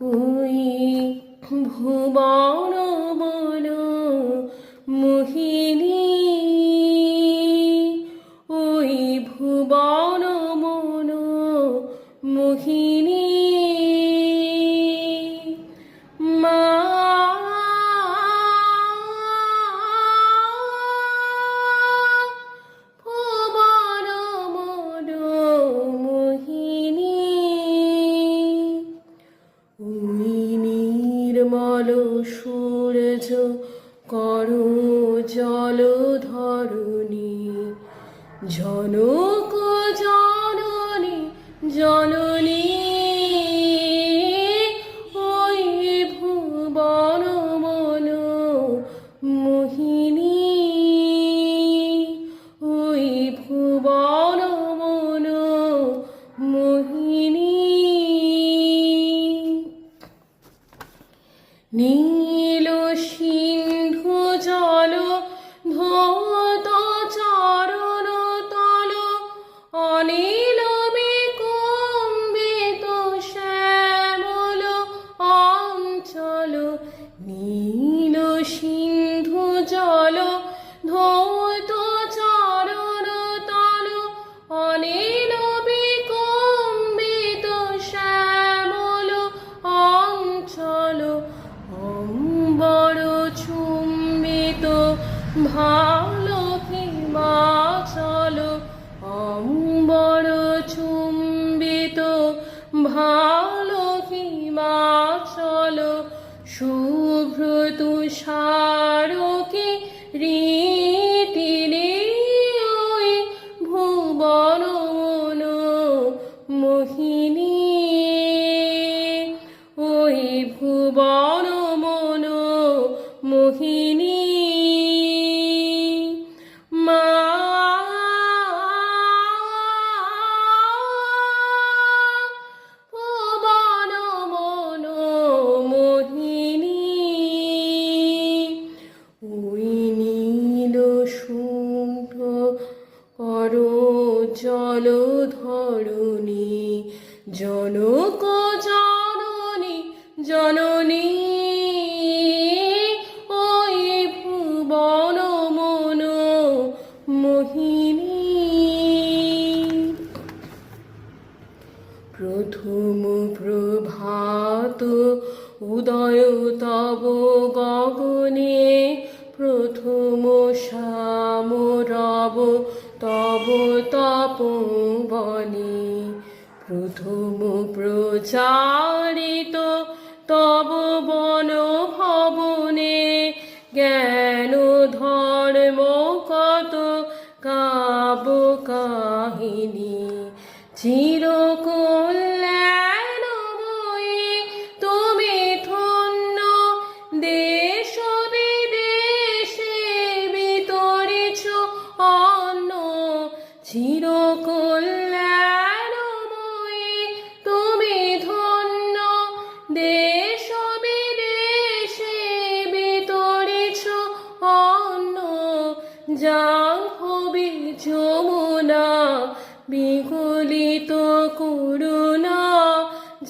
ওই ভুবন বন মোহিনী, ওই ভুবন মন মোহিনী মা। ভুবন মন মোহিনী, ওই নির্মল সূর্য করো জল ধরণী, জনক জননী জননী, ওই ভুবন মন মোহিনী, ওই ভুবন মন মোহিনী। নীল সিন্ধু জল ধৌত চরণ তল, অনিল বিকম্বিত শ্যামল অঞ্চল। নীল সিন্ধু জল ধৌত চরণ তল, অনিল বিকম্বিত শ্যামল অঞ্চল। অম্বর চুম্বিত ভালো হিমাচল, অম্বর চুম্বিত ভালো হিমাচল। শুভ্র তুষারকে রীতিরে, ওই ভুবন মন মোহিনী, ওই ভুবন মন মোহিনী মা। ভুবন মন মোহিনী, ওই নীল শুভ্র করো জল ধরণী, জনক জননী জননী, ওই ভুবন মন মোহিনী। প্রথম প্রভাত উদয় তব গগনে, প্রথম শ্যাম রব তব তপোবনে। প্রথম প্রচারিত তব বন ভবনে, জ্ঞান ধর্ম কত কাব কাহিনী। চিরকল্যাণময়ী তুমি ধন্য, দেশ বিদেশে বিতরিছ অন্ন। চিরকল্যাণময়ী তুমি ধন্য, দেশ বিদেশে বিতরিছ অন্ন। জাহ্নবী যমুনা বিগলিত করুণা,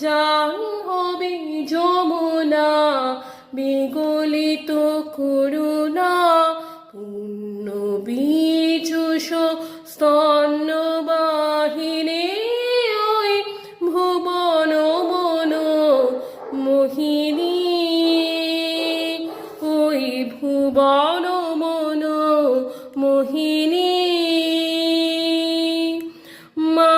জাহ্নবী যমুনা বিগলিত করুণা। পূর্ণ বীজুষ স্তন্য বাহিনী, ওই ভুবন মন মোহিনী, ওই ভুবন মন মোহিনী মা।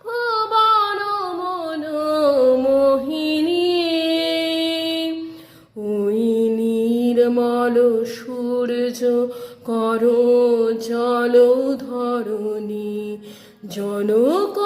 ভুবন মন মোহিনী, ওই নির্মল সূর্য করো জল ধরণী, জনক